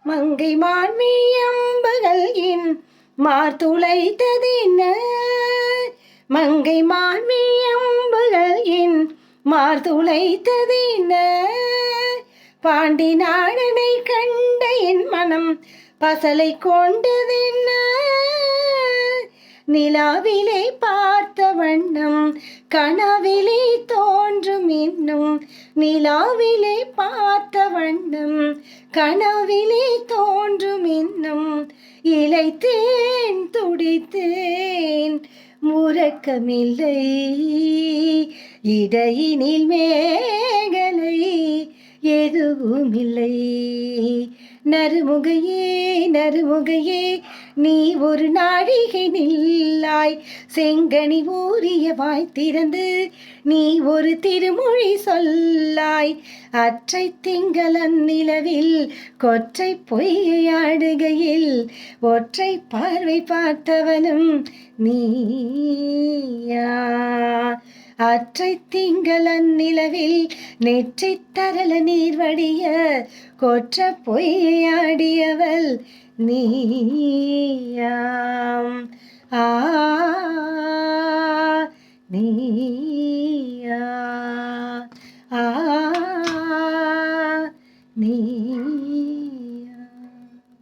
மங்கை மான்மியம்புகள் என் மார்துளைத்ததென்ன மங்கை மான்மியம்புகள் என் மார்துளைத்ததென்ன பாண்டி நாடனை கண்ட என் மனம் பசலை கொண்டதென்ன நிலாவிலே பார்த்த வண்ணம் கனவிலே தோன்றும் இன்னும் நிலாவிலே பார்த்த வண்ணம் கனவிலே தோன்றும் இன்னும் இளைத்தேன் துடித்தேன் உறக்கமில்லை இடையினில் மேகலை எதுவுமில்லை நறுமுகையே நறுமுகையே நீ ஒரு நாழிகை நில்லாய் செங்கனி ஊறிய வாய் திறந்து நீ ஒரு திருமொழி சொல்லாய் அற்றை திங்களன் நிலவில் கொற்றை பொய்யாடுகையில் ஒற்றை பார்வை பார்த்தவனும் நீயா அற்றை திங்களன் நிலவில் நெற்றி தரல நீர் வடிய கொற்ற பொய்யாடியவள் நீயாம் நீயா